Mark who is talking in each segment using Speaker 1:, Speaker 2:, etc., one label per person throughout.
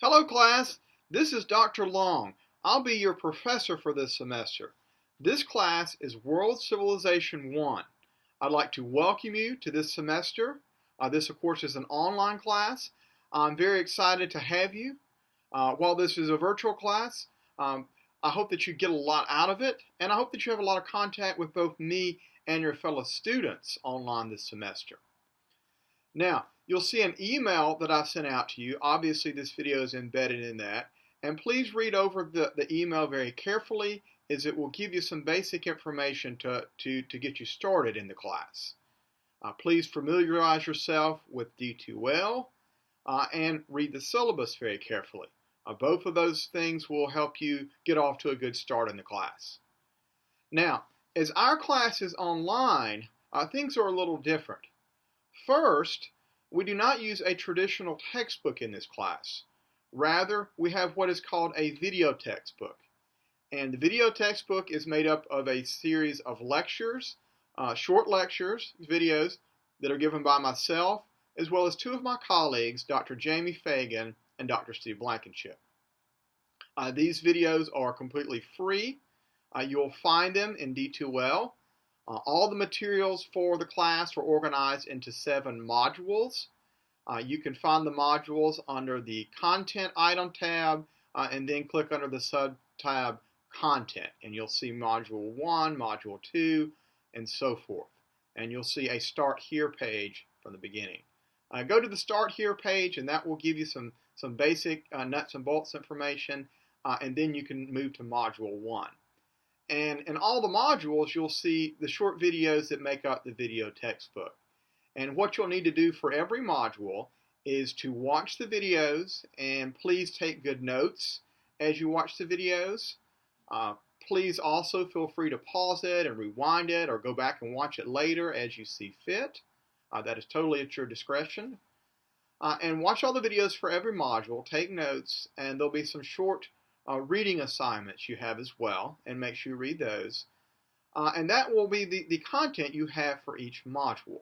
Speaker 1: Hello class, this is Dr. Long. I'll be your professor for this semester. This class is World Civilization 1. I'd like to welcome you to this semester. This of course is an online class. I'm very excited to have you. While this is a virtual class, I hope that you get a lot out of it, and I hope that you have a lot of contact with both me and your fellow students online this semester. Now, you'll see an email that I sent out to you. Obviously, this video is embedded in that. And please read over the email very carefully, as it will give you some basic information to get you started in the class. Please familiarize yourself with D2L and read the syllabus very carefully. Both of those things will help you get off to a good start in the class. Now, as our class is online, things are a little different. First, we do not use a traditional textbook in this class. Rather, we have what is called a video textbook. And the video textbook is made up of a series of lectures, short lectures, videos that are given by myself, as well as two of my colleagues, Dr. Jamie Fagan and Dr. Steve Blankenship. These videos are completely free. You'll find them in D2L. All the materials for the class are organized into 7 modules. You can find the modules under the Content Item tab and then click under the sub-tab Content. And you'll see Module 1, Module 2, and so forth. And you'll see a Start Here page from the beginning. Go to the Start Here page, and that will give you some basic nuts and bolts information, and then you can move to Module 1. And in all the modules, you'll see the short videos that make up the video textbook. And what you'll need to do for every module is to watch the videos, and please take good notes as you watch the videos. Please also feel free to pause it and rewind it or go back and watch it later as you see fit. That is totally at your discretion. And watch all the videos for every module, take notes, and there'll be some short reading assignments you have as well, and make sure you read those. And that will be the content you have for each module.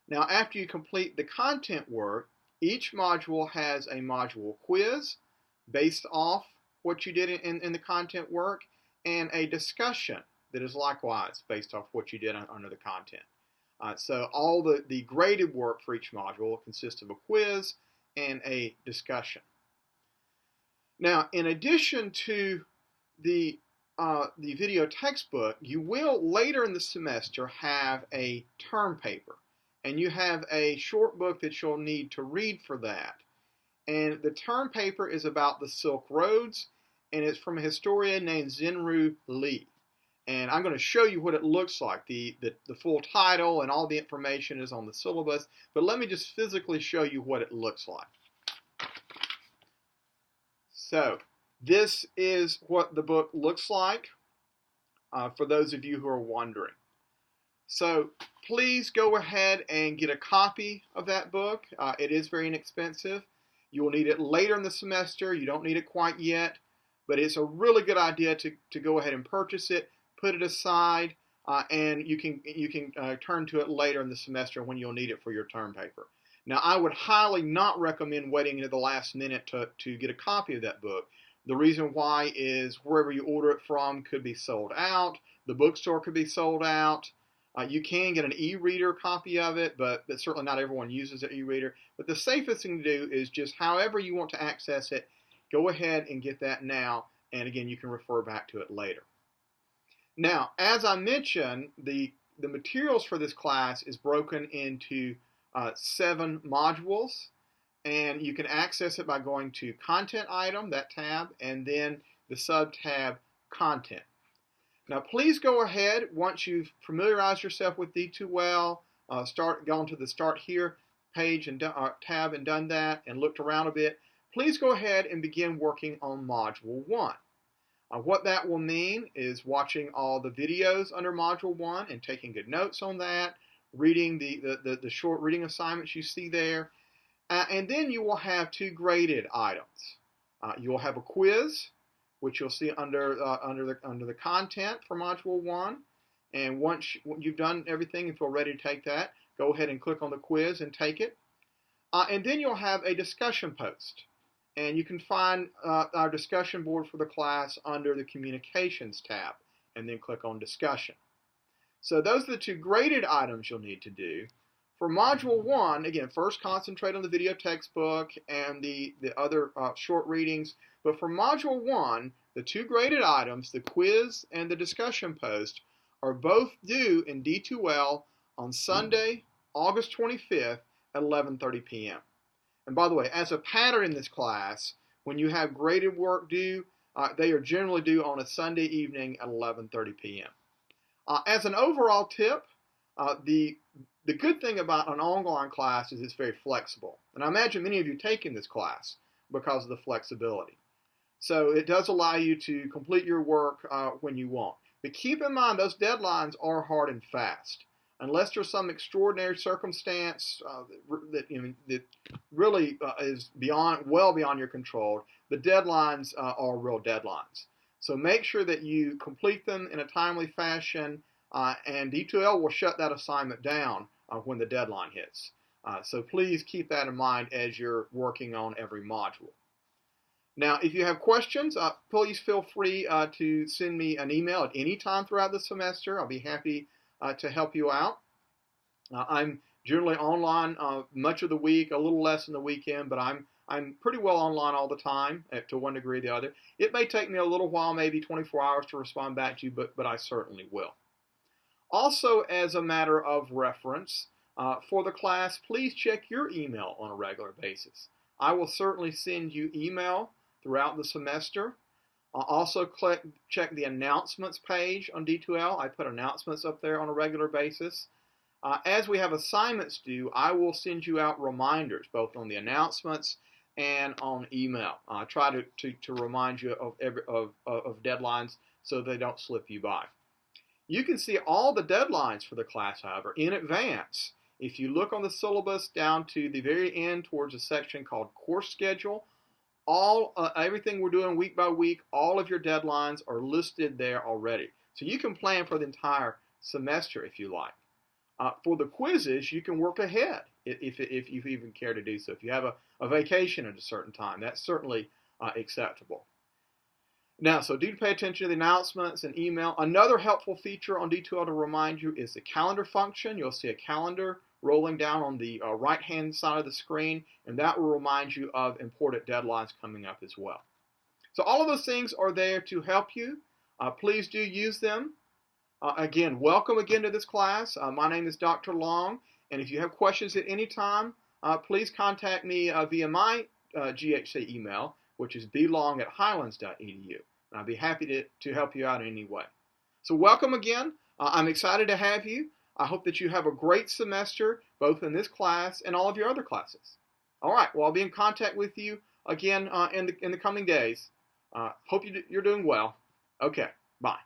Speaker 1: Now, after you complete the content work, each module has a module quiz based off what you did in the content work, and a discussion that is likewise based off what you did under the content. So all the graded work for each module consists of a quiz and a discussion. Now, in addition to the video textbook, you will later in the semester have a term paper, and you have a short book that you'll need to read for that. And the term paper is about the Silk Roads, and it's from a historian named Zhenru Li. And I'm going to show you what it looks like. The full title and all the information is on the syllabus, but let me just physically show you what it looks like. So this is what the book looks like for those of you who are wondering. So please go ahead and get a copy of that book. It is very inexpensive. You will need it later in the semester. You don't need it quite yet, but it's a really good idea to go ahead and purchase it, put it aside, and you can turn to it later in the semester when you'll need it for your term paper. Now, I would highly not recommend waiting until the last minute to get a copy of that book. The reason why is wherever you order it from could be sold out. The bookstore could be sold out. You can get an e-reader copy of it, but certainly not everyone uses an e-reader. But the safest thing to do is just however you want to access it, go ahead and get that now. And again, you can refer back to it later. Now, as I mentioned, the materials for this class is broken into 7 modules, and you can access it by going to Content Item, that tab, and then the sub-tab Content. Now, please go ahead, once you've familiarized yourself with D2L, gone to the Start Here page and tab and done that, and looked around a bit, please go ahead and begin working on Module 1. What that will mean is watching all the videos under Module 1 and taking good notes on that, reading the short reading assignments you see there, and then you will have 2 graded items. You will have a quiz, which you'll see under the content for Module 1, and once you've done everything and feel ready to take that, go ahead and click on the quiz and take it. And then you'll have a discussion post. and you can find our discussion board for the class under the Communications tab, and then click on Discussion. So those are the two graded items you'll need to do. For Module 1, again, first concentrate on the video textbook and the other short readings. But for Module 1, the two graded items, the quiz and the discussion post, are both due in D2L on Sunday, August 25th at 11:30 p.m. And by the way, as a pattern in this class, when you have graded work due, they are generally due on a Sunday evening at 11:30 p.m. As an overall tip, the good thing about an online class is it's very flexible. And I imagine many of you taking this class because of the flexibility. So it does allow you to complete your work when you want. But keep in mind those deadlines are hard and fast. Unless there's some extraordinary circumstance that really is well beyond your control, the deadlines are real deadlines. So make sure that you complete them in a timely fashion, and D2L will shut that assignment down when the deadline hits. So please keep that in mind as you're working on every module. Now, if you have questions, please feel free to send me an email at any time throughout the semester. I'll be happy to help you out. I'm generally online much of the week, a little less in the weekend, but I'm pretty well online all the time to one degree or the other. It may take me a little while, maybe 24 hours to respond back to you, but I certainly will. Also, as a matter of reference, for the class, please check your email on a regular basis. I will certainly send you email throughout the semester. Also check the announcements page on D2L. I put announcements up there on a regular basis. As we have assignments due, I will send you out reminders, both on the announcements and on email. I try to remind you of deadlines so they don't slip you by. You can see all the deadlines for the class, however, in advance. If you look on the syllabus down to the very end towards a section called Course Schedule, everything we're doing week by week, all of your deadlines are listed there already. So you can plan for the entire semester if you like. For the quizzes, you can work ahead if you even care to do so. If you have a vacation at a certain time, that's certainly acceptable. Now, so do pay attention to the announcements and email. Another helpful feature on D2L to remind you is the calendar function. You'll see a calendar rolling down on the right-hand side of the screen, and that will remind you of important deadlines coming up as well. So all of those things are there to help you. Please do use them. Again, welcome again to this class. My name is Dr. Long, and if you have questions at any time, please contact me via my GHC email, which is blong@highlands.edu, and I'll be happy to help you out in any way. So welcome again. I'm excited to have you. I hope that you have a great semester, both in this class and all of your other classes. All right, well, I'll be in contact with you again in the coming days. Hope you're doing well. Okay, bye.